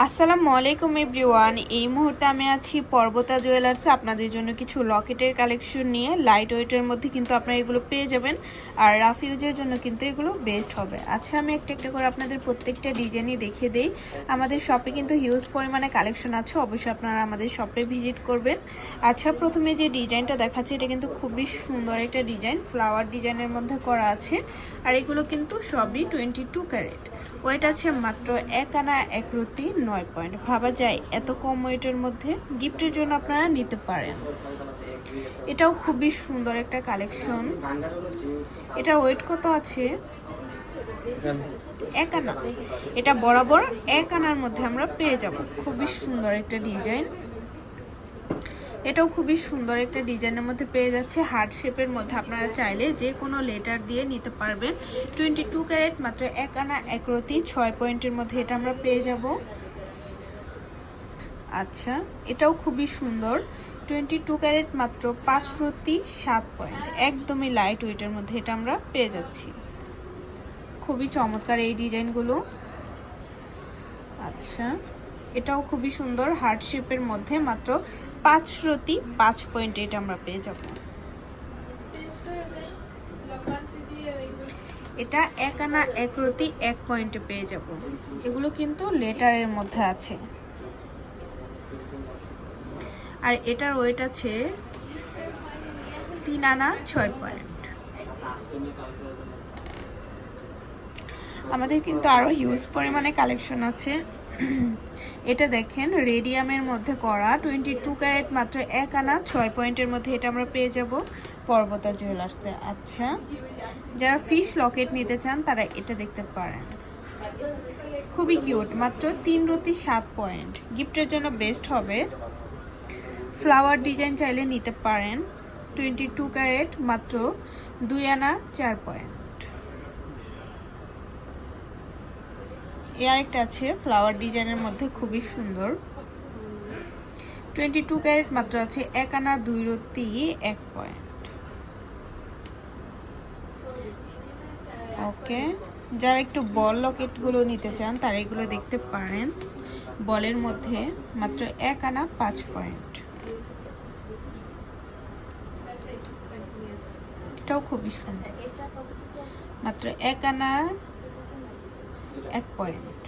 আসসালামু আলাইকুম এভরিওয়ান। এই মুহূর্তে আমি আছি পর্বতা জুয়েলার্সে আপনাদের জন্য কিছু লকেটের কালেকশন নিয়ে। লাইট ওয়েটের মধ্যে কিন্তু আপনারা এগুলো পেয়ে যাবেন, আর রাফ ইউজের জন্য কিন্তু এগুলো বেস্ট হবে। আচ্ছা, আমি একটা একটা করে আপনাদের প্রত্যেকটা ডিজাইনই দেখিয়ে দেই। আমাদের শপে কিন্তু হিউজ পরিমাণে কালেকশন আছে, অবশ্যই আপনারা আমাদের শপে ভিজিট করবেন। আচ্ছা, প্রথমে যে ডিজাইনটা দেখাচ্ছে এটা কিন্তু খুবই সুন্দর একটা ডিজাইন, ফ্লাওয়ার ডিজাইনের মধ্যে করা আছে। আর এগুলো কিন্তু সবই 22 ক্যারেট। ওয়েট আছে মাত্র 1 আনা 1 রতি 9 পয়েন্ট। ভাবা যায় এত কম ওয়েটের মধ্যে গিফটের জন্য আপনারা নিতে পারেন। এটাও খুবই সুন্দর একটা কালেকশন। এটার ওয়েট কত আছে? 1 আনা। এটা বরাবর 1 আনার মধ্যে আমরা পেয়ে যাব। খুবই সুন্দর একটা ডিজাইন। এটাও খুবই সুন্দর একটা ডিজাইনের মধ্যে পেয়ে যাচ্ছে, হার্ট শেপের মধ্যে। আপনারা চাইলে যে কোনো লেটার দিয়ে নিতে পারবেন। 22 ক্যারেট, মাত্র 1 আনা 1 রতি 6 পয়েন্টের মধ্যে এটা আমরা পেয়ে যাব। আচ্ছা, এটাও খুবই সুন্দর, 22 ক্যারেট, মাত্র 5 রতি 7 পয়েন্ট। একদমই লাইট ওয়েটের মধ্যে এটা আমরা পেয়ে যাচ্ছি। খুবই চমৎকার এই ডিজাইনগুলো। আচ্ছা, এটাও খুবই সুন্দর, হার্ট শেপের মধ্যে, মাত্র 5 রতি 5 পয়েন্ট এটা আমরা পেয়ে যাব। এটা 1 আনা 1 রতি 1 পয়েন্টে পেয়ে যাব। এগুলো কিন্তু লেটারের মধ্যে আছে। আর এটার ওয়েট আছে 3 আনা 6 পয়েন্ট। আমাদের কিন্তু আরো হিউজ পরিমাণে কালেকশন আছে। এটা দেখেন, রেডিয়ামের মধ্যে করা, 22 ক্যারেট, মাত্র 1 আনা 6 পয়েন্টের মধ্যে এটা আমরা পেয়ে যাব পর্বতা জুয়েলার্সে। আচ্ছা, যারা ফিশ লকেট নিতে চান তারা এটা দেখতে পারেন। খুবই কিউট, মাত্র 3 রতি 7 পয়েন্ট। গিফটের জন্য বেস্ট হবে। ফ্লাওয়ার ডিজাইন চাইলে নিতে পারেন। 22 ক্যারেট, মাত্র 2 আনা 4 পয়েন্ট। আরেকটা আছে ফ্লাওয়ার ডিজাইনের মধ্যে, খুবই সুন্দর, 22 ক্যারেট, মাত্র আছে 1 আনা 2 রতি 1 পয়েন্ট। ওকে, যারা একটু বল লকেটগুলো নিতে চান তারা এগুলো দেখতে পারেন। বলের মধ্যে মাত্র 1 আনা 5 পয়েন্ট। এটাও খুবই সুন্দর, মাত্র 1 আনা 1 পয়েন্ট।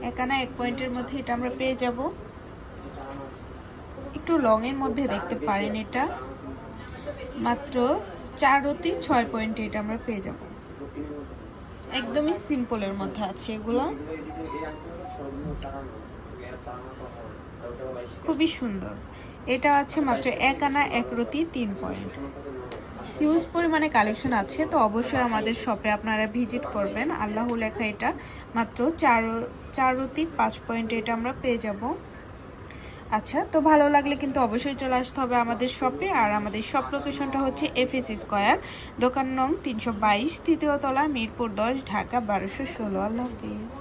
1 আনা 1 পয়েন্টের মধ্যে এটা আমরা পেয়ে যাব। একটু লং এর মধ্যে দেখতে পারেন, এটা মাত্র 4 রতি 6 পয়েন্টে এটা আমরা পেয়ে যাব। একদমই সিম্পলের মধ্যে আছে এগুলো, খুবই সুন্দর। এটা আছে মাত্র 1 আনা 1 রতি 3 পয়েন্ট। হিউজ পরিমাণে কালেকশন আছে, তো অবশ্যই আমাদের শপে আপনারা ভিজিট করবেন। আল্লাহ লেখা এটা মাত্র 4 রতি 5 পয়েন্টে এটা আমরা পেয়ে যাব। আচ্ছা, তো ভালো লাগলে কিন্তু অবশ্যই চলে আসতে হবে আমাদের শপে। আর আমাদের শপ লোকেশনটা হচ্ছে এফএস স্কয়ার, দোকান নং 322, তৃতীয় তলা, মিরপুর 10, ঢাকা 1216। আল্লাহ হাফিজ।